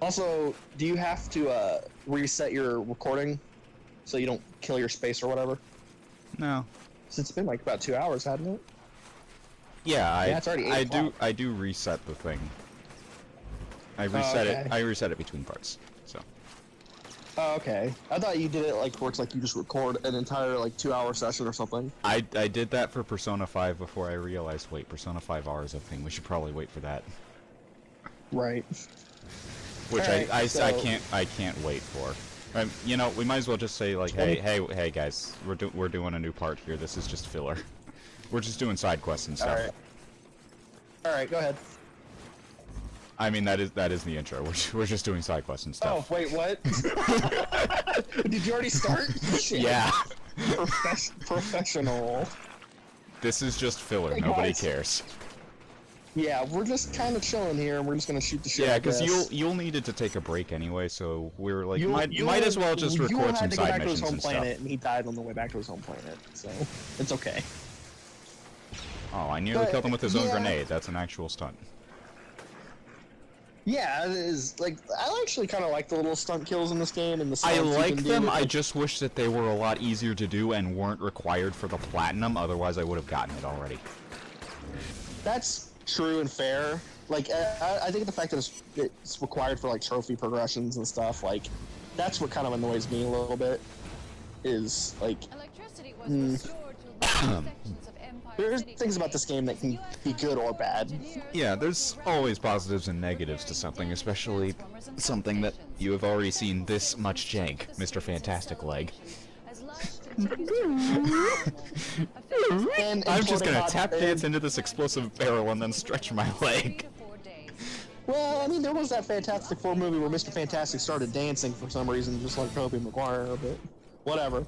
Also, do you have to reset your recording so you don't kill your space or whatever? No. Since it's been like about 2 hours, hasn't it? Yeah, it's already 8 o'clock. I do reset the thing. I reset okay. it. I reset it between parts. So. Oh, okay. I thought you did it like where it's like you just record an entire like 2-hour session or something. I did that for Persona 5 before I realized, wait, Persona 5R is a thing. We should probably wait for that. Right. Which right, I so... I can't wait for. You know, we might as well just say like, hey guys, we're doing a new part here. This is just filler. We're just doing side quests and stuff. All right, go ahead. I mean, that is the intro. We're just doing side quests and stuff. Oh wait, what? Did you already start? Shit. Yeah. Professional. This is just filler. Hey, nobody guys. cares. Yeah, we're just kind of chilling here, and we're just gonna shoot the shit. Yeah, because you'll needed to take a break anyway, so we were like, you might as well just record some side to go back to missions his home and planet, stuff. and he died on the way back to his home planet, so it's okay. Oh, I nearly killed him with his own grenade. That's an actual stunt. Yeah, it is. Like, I actually kind of like the little stunt kills in this game, and the I stunts like you can them. do. I just wish that they were a lot easier to do and weren't required for the platinum. Otherwise, I would have gotten it already. That's true and fair. Like, I think the fact that it's required for like trophy progressions and stuff, like, that's what kind of annoys me a little bit. Is like, electricity was restored to sections of Empire there's City things about this game that can be good or bad. Yeah, there's always positives and negatives to something, especially something that you have already seen this much jank, Mr. Fantastic Leg. And I'm just gonna tap dance into this explosive barrel and then stretch my leg. Well, I mean, there was that Fantastic Four movie where Mr. Fantastic started dancing for some reason, just like Tobey Maguire, but whatever.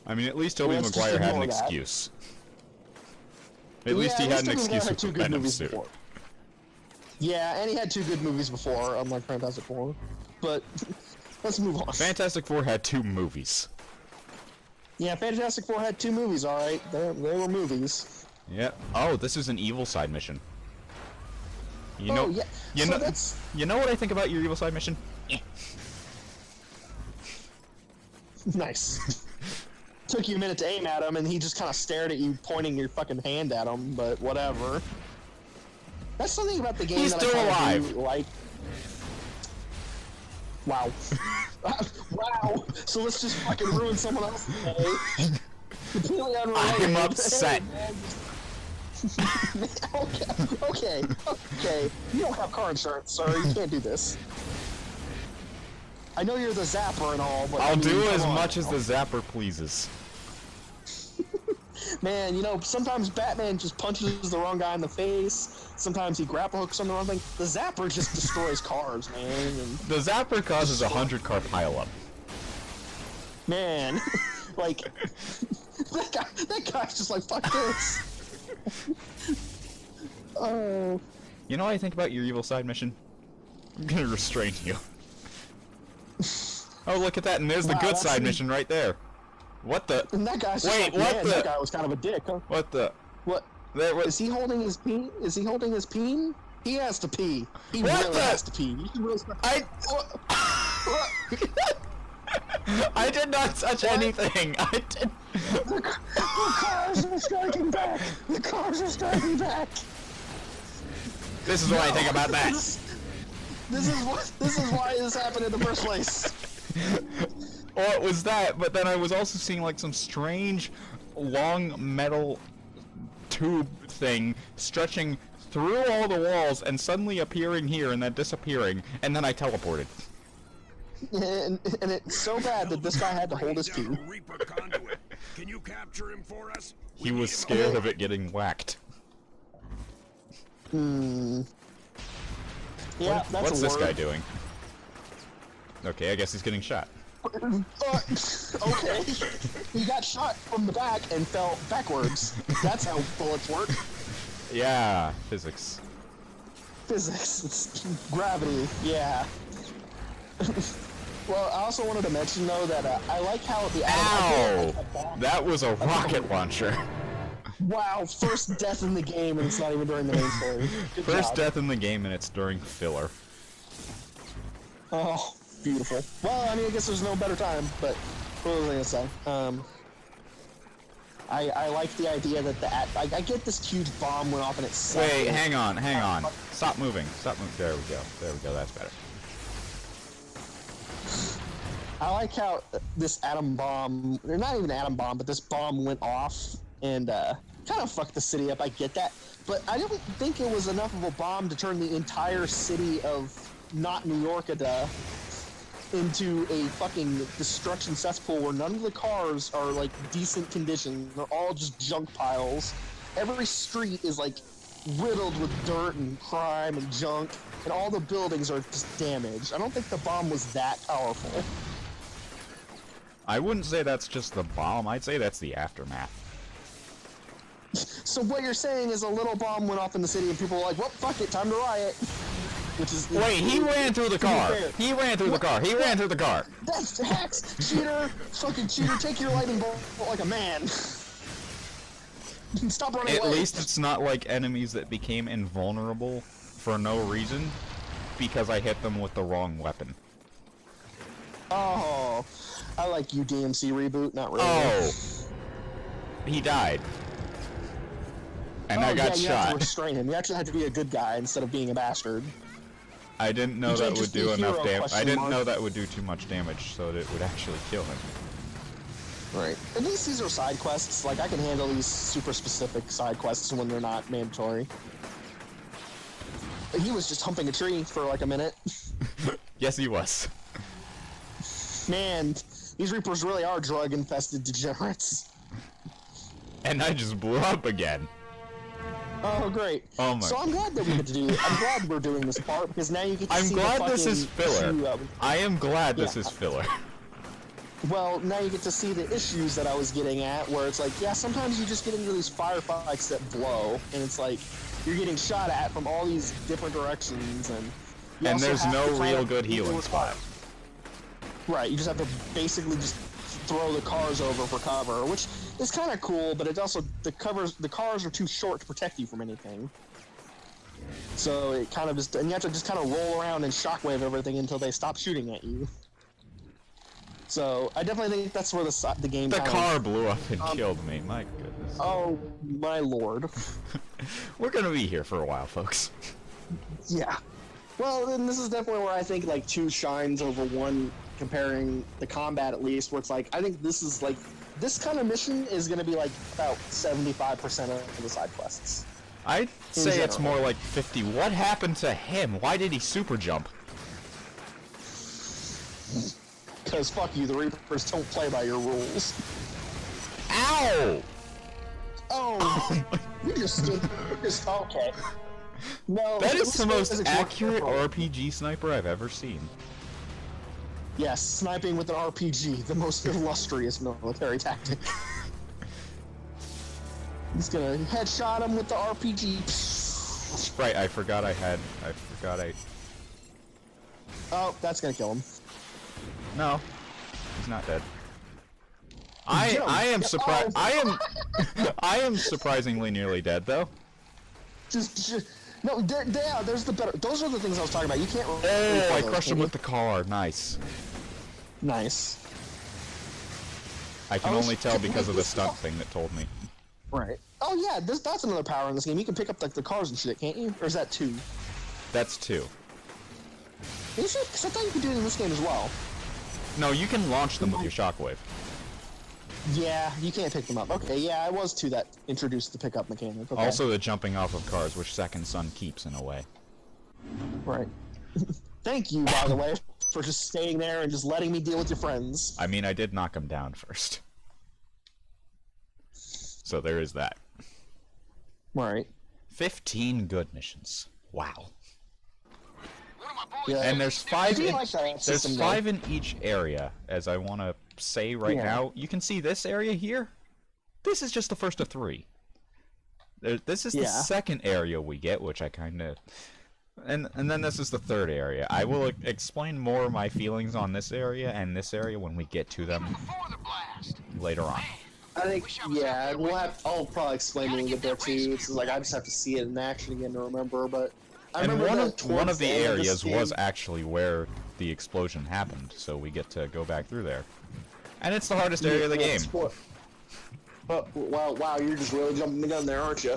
I mean, at least Tobey Maguire had an excuse. At least he had an excuse with the Venom suit. Yeah, and he had 2 good movies before, unlike Fantastic Four. But let's move on. Fantastic Four had 2 movies. Yeah, Fantastic Four had 2 movies, alright. They were movies. Yep. Oh, this is an evil side mission. You know, yeah. You know what I think about your evil side mission? Nice. Took you a minute to aim at him, and he just kind of stared at you, pointing your fucking hand at him. But whatever. That's something about the game He's that still I alive. do like. Wow. Wow. So let's just fucking ruin someone else's day. Completely unrelated. I'm upset. Okay. You don't have car insurance, sir. You can't do this. I know you're the zapper and all, but I'll do come as on. much as the zapper pleases. Man, you know, sometimes Batman just punches the wrong guy in the face. Sometimes he grapple hooks on the wrong thing. The zapper just destroys cars, man. And The zapper causes a 100-car pileup. man, like that guy's just like, fuck this. Oh. You know what I think about your evil side mission? I'm gonna restrain you. Oh, look at that, and there's the good side mission right there. What the? And that guy's just Wait, like, what man, the? that guy was kind of a dick, huh? What the? What? There was. Is he holding his peen? Is he holding his peen? He has to pee. He What really the? has to pee. I did not touch anything. I did. The cars are striking back. The cars are striking back. This is what I think about that. This is why this happened in the first place. Well, it was that, but then I was also seeing like some strange, long metal tube thing stretching through all the walls and suddenly appearing here and then disappearing, and then I teleported. And it's so bad that this guy had to hold his pee. Can you capture him for us? He was scared of it getting whacked. Yeah, that's What's a this word. guy doing? Okay, I guess he's getting shot. Okay. He got shot from the back and fell backwards. That's how bullets work. Yeah, physics. Physics. It's gravity. Yeah. Well, I also wanted to mention, though, that I like how the... Ow! That was a rocket launcher. Wow, first death in the game, and it's not even during the main story. Good First job. death in the game, and it's during filler. Oh, beautiful. Well, I mean, I guess there's no better time, but what was I gonna say? I like the idea that I get this huge bomb went off and it's Wait, hang on. Stop moving. There we go. That's better. I like how this atom bomb, or not even atom bomb, but this bomb went off and kind of fucked the city up. I get that, but I didn't think it was enough of a bomb to turn the entire city of not New York into a fucking destruction cesspool where none of the cars are like decent condition. They're all just junk piles. Every street is like riddled with dirt and crime and junk, and all the buildings are just damaged. I don't think the bomb was that powerful. I wouldn't say that's just the bomb. I'd say that's the aftermath. So what you're saying is a little bomb went off in the city and people were like, well, fuck it, time to riot. Which is... Wait, he ran through the car! He ran through the car! He ran through the car! That's hacks! Cheater! Fucking cheater! Take your lightning bolt like a man! Stop running away! At least it's not like enemies that became invulnerable for no reason because I hit them with the wrong weapon. Oh, I like you DMC reboot, not really. Oh! He died. And I got you shot. had to restrain him. You actually had to be a good guy instead of being a bastard. I didn't know that would do enough damage. I didn't mark. know that would do too much damage so that it would actually kill him. Right. At least these are side quests. Like, I can handle these super specific side quests when they're not mandatory. But he was just humping a tree for like a minute. Yes, he was. Man, these Reapers really are drug-infested degenerates. And I just blew up again. Oh, great. Oh my. So I'm glad that we get to do I'm glad we're doing this part, because now you get to I'm see glad the this is filler. I am glad this Yeah. is filler. Well, now you get to see the issues that I was getting at, where it's like, yeah, sometimes you just get into these firefights that blow, and it's like, you're getting shot at from all these different directions, and... And there's no real good healing spot. Right, you just have to basically just throw the cars over for cover, which is kind of cool, but it also, the cars are too short to protect you from anything. So it kind of just, and you have to just kind of roll around and shockwave everything until they stop shooting at you. So I definitely think that's where the game. The car blew up and killed me. My goodness. Oh my lord. We're gonna be here for a while, folks. Yeah. Well, then this is definitely where I think like 2 shines over 1, comparing the combat at least. Where it's like, I think this is like, this kind of mission is gonna be like about 75% of the side quests. I'd say it's general. more like 50. What happened to him? Why did he super jump? Because fuck you, the Reapers don't play by your rules. Ow! Oh, you just okay. No, That is this the most is accurate example. RPG sniper I've ever seen. Yes, sniping with an RPG, the most illustrious military tactic. He's gonna headshot him with the RPG. Right, I forgot I... Oh, that's gonna kill him. No. He's not dead. I am surprised. I am surprisingly nearly dead though. No, there's the better. Those are the things I was talking about. You can't. Oh, I crushed him with the car. Nice. Nice. I can only tell because of the stunt thing that told me. Right. Oh yeah, that's another power in this game. You can pick up like the cars and shit, can't you? Or is that 2? That's 2. You should, because I thought you could do it in this game as well. No, you can launch them with your shockwave. Yeah, you can't pick them up. Okay, yeah, I was 2 that introduced the pickup mechanic. Okay. Also the jumping off of cars, which Second Son keeps in a way. Right. Thank you, by the way, for just staying there and just letting me deal with your friends. I mean, I did knock him down first. So there is that. Right. 15 good missions. Wow. Yeah. And there's 5 do in, like that there's system, 5 in each area, as I want to say right Yeah. now. You can see this area here. This is just the first of 3. This is the Yeah. second area we get, which I kind of... And then this is the third area. I will explain more of my feelings on this area and this area when we get to them later on. I think, yeah, I'll probably explain when we get there too. It's like I just have to see it in action again to remember, but I And remember one that of the towards end areas this was game- actually where the explosion happened, so we get to go back through there. And it's the hardest area of the game. Wow, you're just really jumping the gun there, aren't you?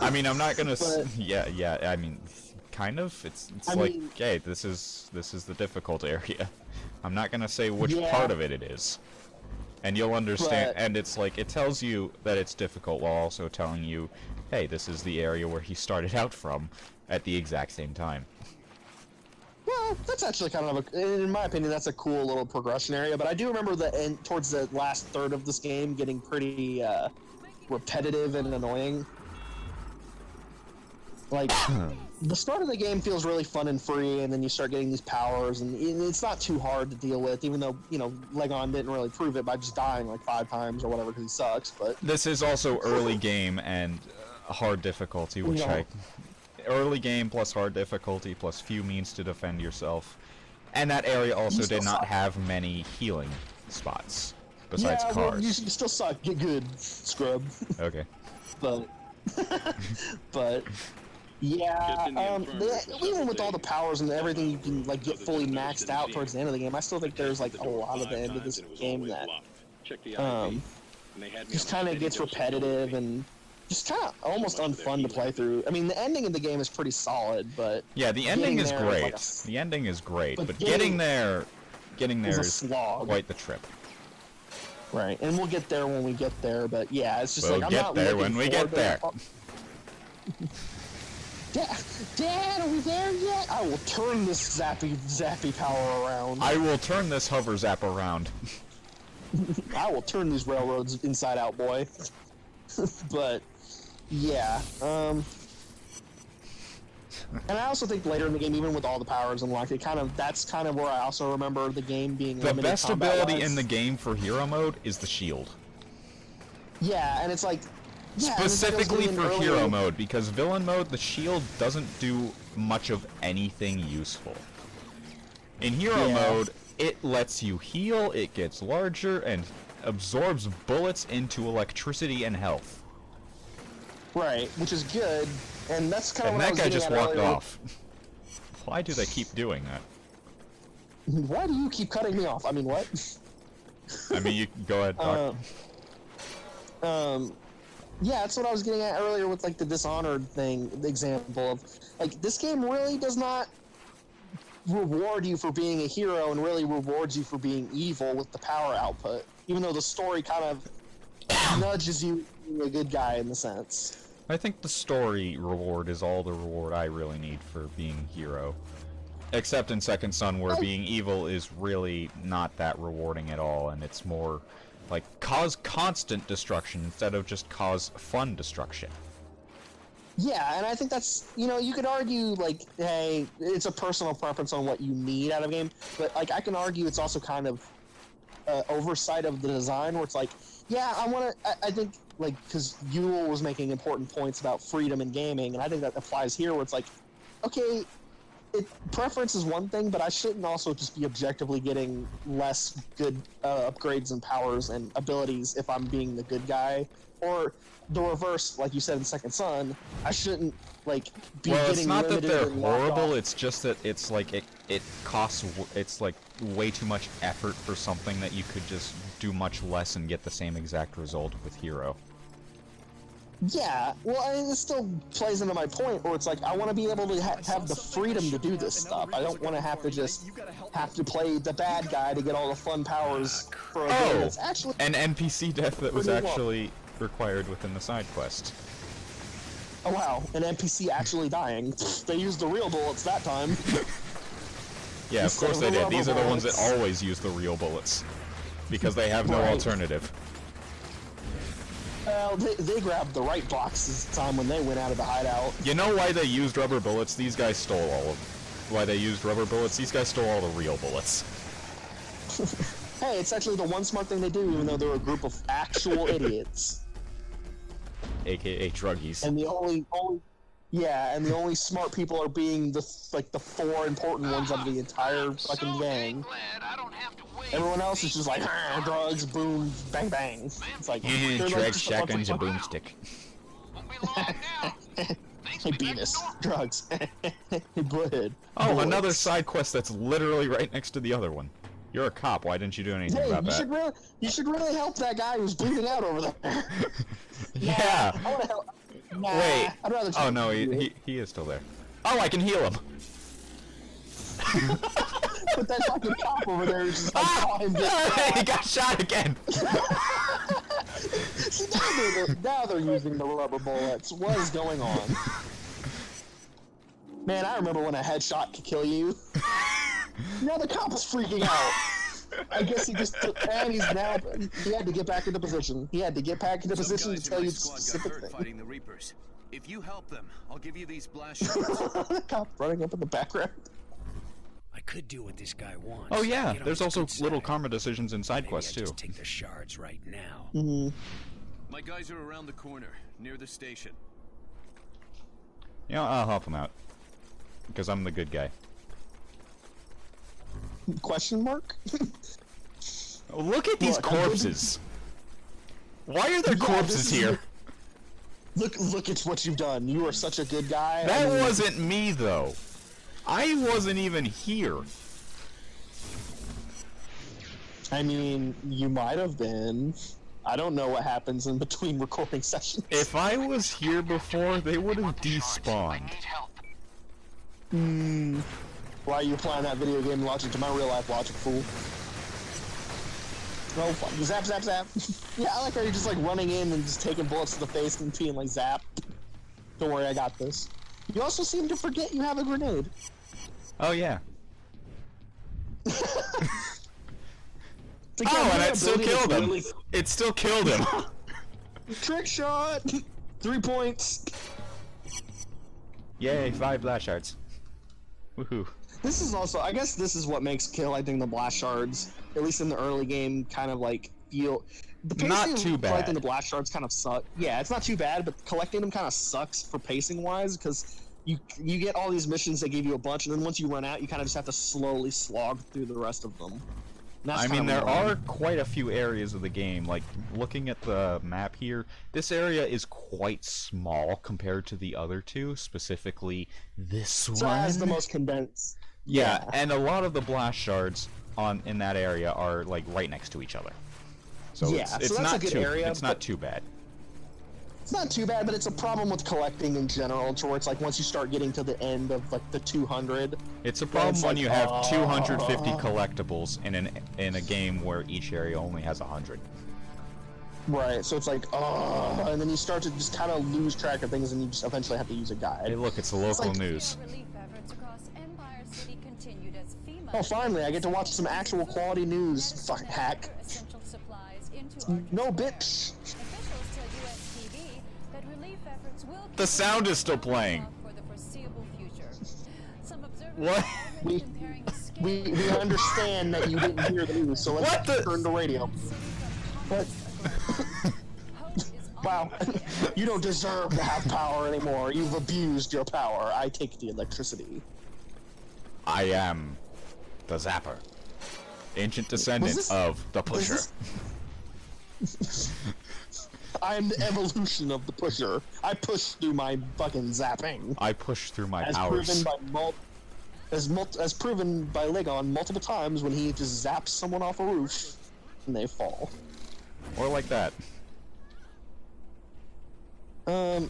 I mean, I'm not gonna. But- Yeah. I mean, kind of. It's I like, mean- hey, this is the difficult area. I'm not gonna say which Yeah. part of it is, and you'll understand. But- And it's like it tells you that it's difficult while also telling you, hey, this is the area where he started out from, at the exact same time. Well, that's actually kind of in my opinion, that's a cool little progression area. But I do remember the end, towards the last third of this game, getting pretty repetitive and annoying. Like, the start of the game feels really fun and free, and then you start getting these powers, and it's not too hard to deal with, even though, you know, Legon didn't really prove it by just dying like 5 times or whatever because he sucks, but... This is also early game and hard difficulty, which No. early game plus hard difficulty plus few means to defend yourself, and that area also still did not suck. have many healing spots besides yeah, cars. well, you still suck. Get good, scrub. Okay. But... but... Yeah, even with all the powers and everything, you can like get fully maxed out towards the end of the game. I still think there's like a lot of the end of this game that just kind of gets repetitive and just kind of almost unfun to play through. I mean, the ending of the game is pretty solid, but Yeah, the ending is there great. like The ending is great, But but getting- getting there is a is slog. quite the trip. Right, and we'll get there when we get there. But yeah, it's just We'll like I'm get not there looking when we get forward to- Dad, are we there yet? I will turn this zappy power around. I will turn this hover zap around. I will turn these railroads inside out, boy. But yeah, and I also think later in the game, even with all the powers unlocked, that's kind of where I also remember the game being The limited best combat-wise. ability in the game for hero mode is the shield. Yeah, and it's like yeah, and it's like I was Specifically getting for earlier- hero mode, because villain mode, the shield doesn't do much of anything useful. In hero Yeah. mode, it lets you heal, it gets larger, and absorbs bullets into electricity and health. Right, which is good, and that's kind of And what I that was guy getting just at walked earlier. off. Why do they keep doing that? Why do you keep cutting me off? I mean, what? I mean, you go ahead, talk. Yeah, that's what I was getting at earlier with like the Dishonored thing, the example of like this game really does not reward you for being a hero and really rewards you for being evil with the power output, even though the story kind of nudges you being a good guy in the sense. I think the story reward is all the reward I really need for being hero. Except in Second Son, where being evil is really not that rewarding at all, and it's more like cause constant destruction instead of just cause fun destruction. Yeah, and I think that's, you know, you could argue, like, hey, it's a personal preference on what you need out of a game, but, like, I can argue it's also kind of oversight of the design, where it's like, yeah, I think, like, because Yule was making important points about freedom in gaming, and I think that applies here, where it's like, okay, preference is one thing, but I shouldn't also just be objectively getting less good upgrades and powers and abilities if I'm being the good guy, or the reverse, like you said in Second Son. I shouldn't like be Well, getting it's not that limited they're and locked horrible, off. it's just that it's like it costs it's like way too much effort for something that you could just do much less and get the same exact result with hero. Yeah, well, I mean, it still plays into my point where it's like I want to be able to have the freedom to do this stuff. I don't want to have to just have to play the bad guy to get all the fun powers for a game that's actually. An NPC death that was pretty well. actually required within the side quest. Oh wow, an NPC actually dying. They used the real bullets that time. Yeah, of Instead course of they the did. rubber These are the ones that bullets. always use the real bullets. Because they have no Right. alternative. Well, they grabbed the right box this time when they went out of the hideout. You know why they used rubber bullets? These guys stole all of why they used rubber bullets? These guys stole all the real bullets. Hey, it's actually the one smart thing they do, even though they're a group of actual idiots. AKA druggies. And the only smart people are being the 4 important ones of the entire fucking gang. Everyone else is just like drugs, boom, bang, bang. It's like they're like Drugs, just a bunch of shotguns, and fucking- boomstick. Hey, Beavis. Drugs. Hey, Butthead. Oh, Bullets. another side quest that's literally right next to the other one. You're a cop. Why didn't you do anything Hey, about you that? should really help that guy who's bleeding out over there. Yeah. Nah, I wanna help. Nah, Wait. I'd rather Oh just no, do it. he is still there. Oh, I can heal him. But that fucking cop over there is just like, saw him get He got shot again. See, now they're using the rubber bullets. What is going on? Man, I remember when a headshot could kill you. Now the cop is freaking out. I guess he just took, and he had to get back into position. He had to get back into position to tell you the specific thing. fighting the Reapers. If you help them, I'll give you these blast shots. The cop running up in the background. I could do what this guy wants. Oh yeah, Get on there's his also good little side. karma decisions in side Maybe quests I too. just take the shards right now. My guys are around the corner, near the station. You know, I'll help him out because I'm the good guy. Question mark? Look at these Look, I'm corpses. Why are there corpses this is- here? Look at what you've done. You are such a good guy. I That mean, wasn't me though. I wasn't even here. I mean, you might have been. I don't know what happens in between recording sessions. If I was here before, they would have despawned. Why are you playing that video game logic to my real life logic, fool? No, fuck. Zap, zap, zap. Yeah, I like how you're just like running in and just taking bullets to the face and being like, zap. Don't worry, I got this. You also seem to forget you have a grenade. Oh yeah. It's like, Oh, yeah, and your it still ability killed is him. really- It still killed him. Trick shot! 3 points. Yay, 5 blast shards. Woohoo. This is also, I guess this is what makes collecting the blast shards, at least in the early game, kind of like feel... The Not pacing too of collecting bad. the blast shards kind of suck. Yeah, it's not too bad, but collecting them kind of sucks for pacing-wise, because you get all these missions that give you a bunch, and then once you run out, you kind of just have to slowly slog through the rest of them. And that's I mean, kind of there annoying. are quite a few areas of the game. Like, looking at the map here, this area is quite small compared to the other two, specifically this one. So it has the most condensed. Yeah, and a lot of the blast shards in that area are like right next to each other. So Yeah, it's so that's not a good too area, it's not but- too bad. It's not too bad, but it's a problem with collecting in general, to where it's like once you start getting to the end of like the 200, It's a problem it's when like, you have 250 collectibles in a game where each area only has 100. right? So it's like, and then you start to just kind of lose track of things, and you just eventually have to use a guide. Hey, look, it's the local like- news. Relief efforts across Empire City continued as FEMA Oh, finally, I get to watch some actual quality news. medicine Fucking and hack. other essential supplies into Archer No, Square. bitch. Officials tell USTV that relief efforts will The sound is still playing. for the foreseeable future. Some observers What? are already comparing the scale We understand that you didn't hear the news, so let's What the- turn the radio. But wow, you don't deserve to have power anymore. You've abused your power. I take the electricity. I am the Zapper, ancient descendant this- of the Pusher. I am the evolution of the pusher. I push through my fucking zapping. I push through my As powers. proven by as proven by Legon multiple times when he just zaps someone off a roof and they fall. Or like that. Oh,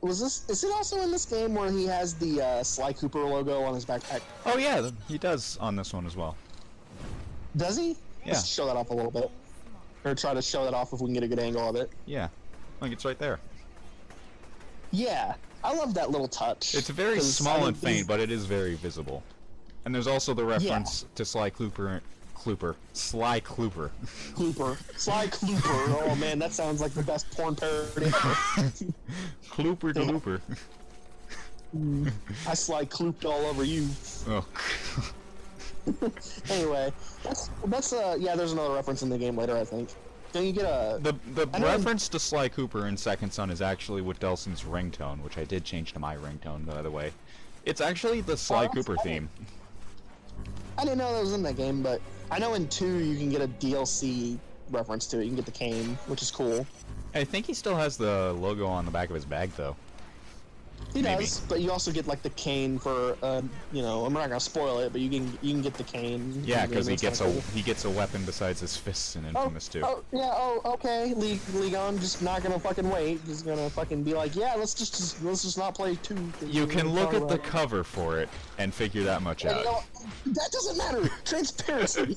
is it also in this game where he has the Sly Cooper logo on his backpack? Oh yeah, he does on this one as well. Does he? Yeah. Let's show that off a little bit. Or try to show that off if we can get a good angle of it. Yeah, like it's right there. Yeah, I love that little touch. It's very 'Cause, small I mean, and faint, but it is very visible. And there's also the reference to Sly Cooper. Sly Cooper. Sly Cooper. Oh man, that sounds like the best porn parody ever. Clooper de Looper. I Sly Clooped all over you. Oh. Anyway, that's yeah. There's another reference in the game later, I think. Don't you get a The I know- reference to Sly Cooper in Second Son is actually with Delson's ringtone, which I did change to my ringtone, by the way. It's actually the Sly that's Cooper funny. theme. I didn't know that was in that game, but I know in 2 you can get a DLC reference to it. You can get the cane, which is cool. I think he still has the logo on the back of his bag, though. He Maybe. does, but you also get like the cane for, you know, I'm not gonna spoil it, but you can get the cane. Yeah, because he That's gets a kinda he gets a weapon besides his fists in Infamous too. Oh, yeah. Oh, okay. Legon just not gonna fucking wait. Just gonna fucking be like, yeah, let's just not play 2. You can look at the cover for it and figure that much And, out. you know, that doesn't matter. Transparency.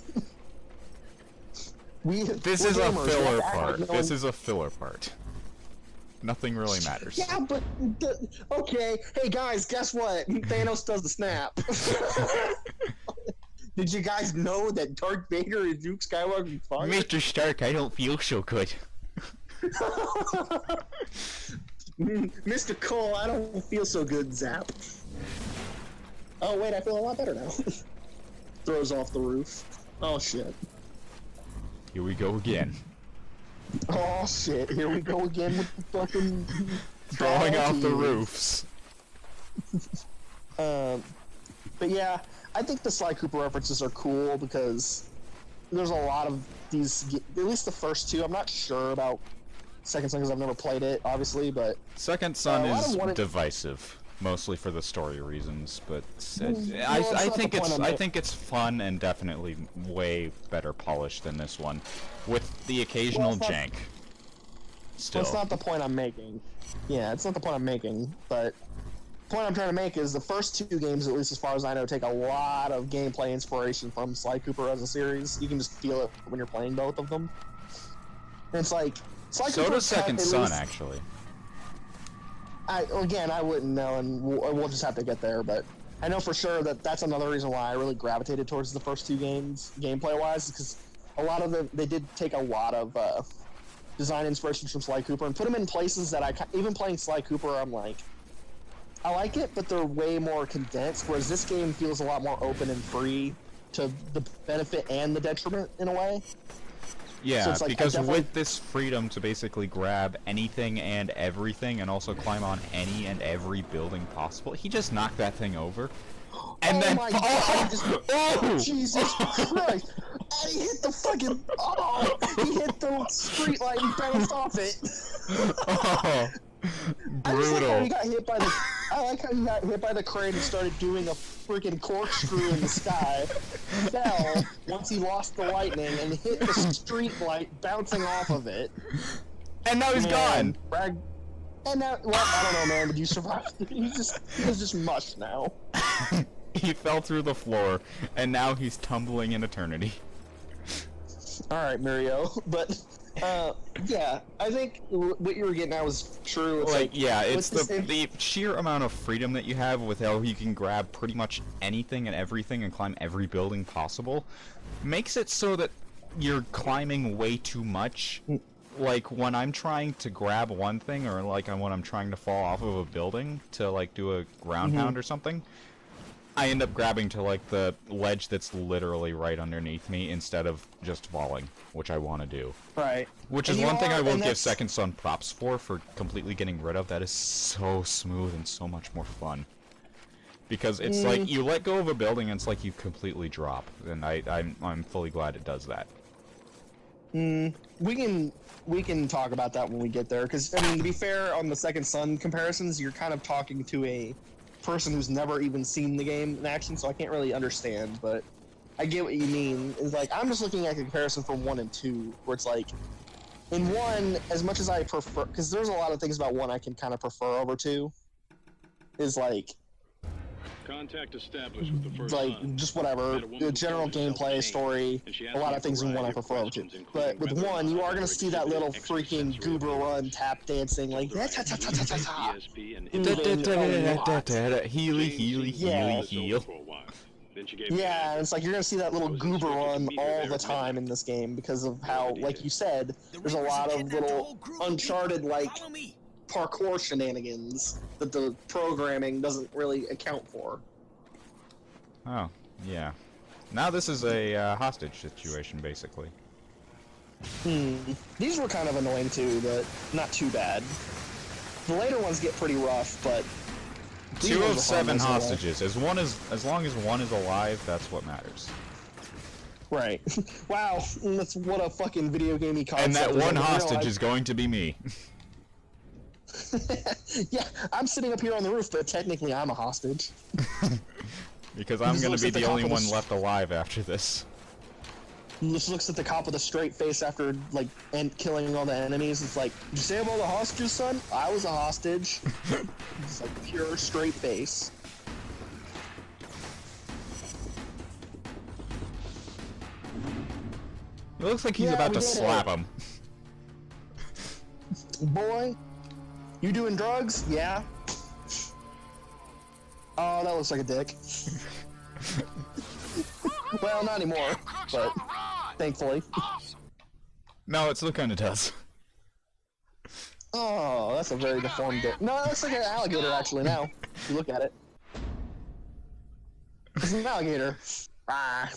This we're is a gamers. We have filler to act part. like no This one- is a filler part. Nothing really matters. Yeah, but okay. Hey guys, guess what? Thanos does the snap. Did you guys know that Darth Vader and Luke Skywalker fun? Mr. Stark, I don't feel so good. Mr. Cole, I don't feel so good, Zap. Oh wait, I feel a lot better now. Throws off the roof. Oh shit. Here we go again. Oh shit, here we go again with the fucking... Throwing off the team. roofs. But yeah, I think the Sly Cooper references are cool because there's a lot of these, at least the first 2. I'm not sure about Second Son because I've never played it, obviously, but... Second Son a lot is of what it- divisive, mostly for the story reasons, but Well, I that's not think the point it's I'm I think it's fun and definitely way better polished than this one, with the occasional Well, it's not- jank. Still, That's not the point I'm making. Yeah, it's not the point I'm making, but the point I'm trying to make is the first 2 games, at least as far as I know, take a lot of gameplay inspiration from Sly Cooper as a series. You can just feel it when you're playing both of them. And it's like, Sly so Cooper does Second at Son least- actually. I wouldn't know, and we'll just have to get there, but I know for sure that that's another reason why I really gravitated towards the first 2 games, gameplay-wise, because a lot of they did take a lot of design inspirations from Sly Cooper and put them in places that even playing Sly Cooper, I'm like, I like it, but they're way more condensed, whereas this game feels a lot more open and free to the benefit and the detriment in a way. Yeah, So it's like, because I definitely- with this freedom to basically grab anything and everything and also climb on any and every building possible, he just knocked that thing over. And Oh then my God, oh! Jesus Christ! And he hit the fucking he hit the street light and bounced off it. Oh, I just like how brutal. he got hit by the. I like how he got hit by the crane and started doing a freaking corkscrew in the sky. Fell once he lost the lightning and hit the street light, bouncing off of it. And now he's gone. Brag. And now, well, I don't know, man. Did you survive? He was just mush now. He fell through the floor, and now he's tumbling in eternity. All right, Mario. But yeah, I think what you were getting at was true. It's Like, yeah, with it's the sheer amount of freedom that you have with how you can grab pretty much anything and everything and climb every building possible makes it so that you're climbing way too much. Like, when I'm trying to grab one thing, or like when I'm trying to fall off of a building to like do a ground pound or something, I end up grabbing to like the ledge that's literally right underneath me instead of just falling, which I want to do. right. Which And is you one thing are- I will and give that's- Second Son props for completely getting rid of. That is so smooth and so much more fun. Because it's like, you let go of a building and it's like you completely drop. And I'm fully glad it does that. We can talk about that when we get there, because I mean, to be fair, on the Second Son comparisons, you're kind of talking to a person who's never even seen the game in action, so I can't really understand. But I get what you mean. It's like, I'm just looking at the comparison from 1 and 2, where it's like, in 1, as much as I prefer, because there's a lot of things about 1 I can kind of prefer over 2, is like Contact established with the first like son. just whatever, the general gameplay, story, a lot of things in 1 I prefer over 2. But with 1, you are gonna see that little freaking goober run, tap dancing, like that, ta ta ta ta ta ta. ESP and Healy, healy, healy, heal. Yeah, and it's like you're gonna see that little goober run all the time in this game because of how, like you said, there's a lot of little Uncharted like parkour shenanigans that the programming doesn't really account for. Oh, yeah. Now this is a hostage situation, basically. These were kind of annoying too, but not too bad. The later ones get pretty rough, but these 2 ones of are 7 harmless anyway. hostages. As long as one is alive, that's what matters. Right. Wow, that's what a fucking video gamey concept. And that is. one Like, hostage real is going to be me. Yeah, I'm sitting up here on the roof, but technically I'm a hostage. Because I'm Just gonna looks be at the the top only of the one s- left alive after this. He just looks at the cop with a straight face after, like, and killing all the enemies. It's like, did you save all the hostages, son? I was a hostage. It's like pure straight face. It looks like he's Yeah, about we to did slap it. him. Boy, you doing drugs? Yeah. Oh, that looks like a dick. Well, not anymore, but thankfully. No, it still kinda does. Oh, that's a very deformed dick. No, that looks like an alligator, actually, now. If you look at it. It's an alligator. Ah.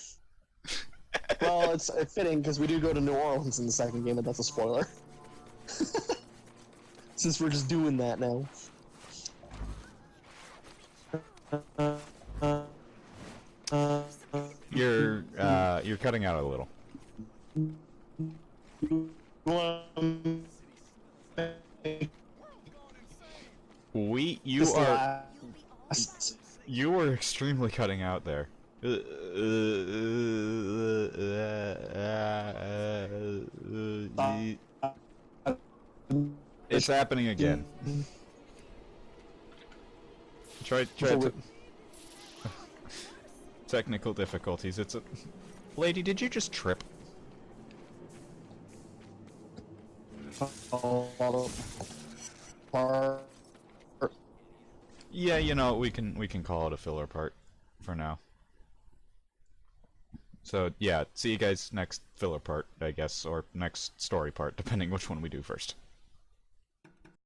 Well, it's fitting, because we do go to New Orleans in the second game, but that's a spoiler. Since we're just doing that now. You're cutting out a little. You are extremely cutting out there. It's happening again. Try to... Technical difficulties. It's a... Lady, did you just trip? Yeah, you know, we can call it a filler part for now. So yeah, see you guys next filler part, I guess, or next story part, depending which one we do first.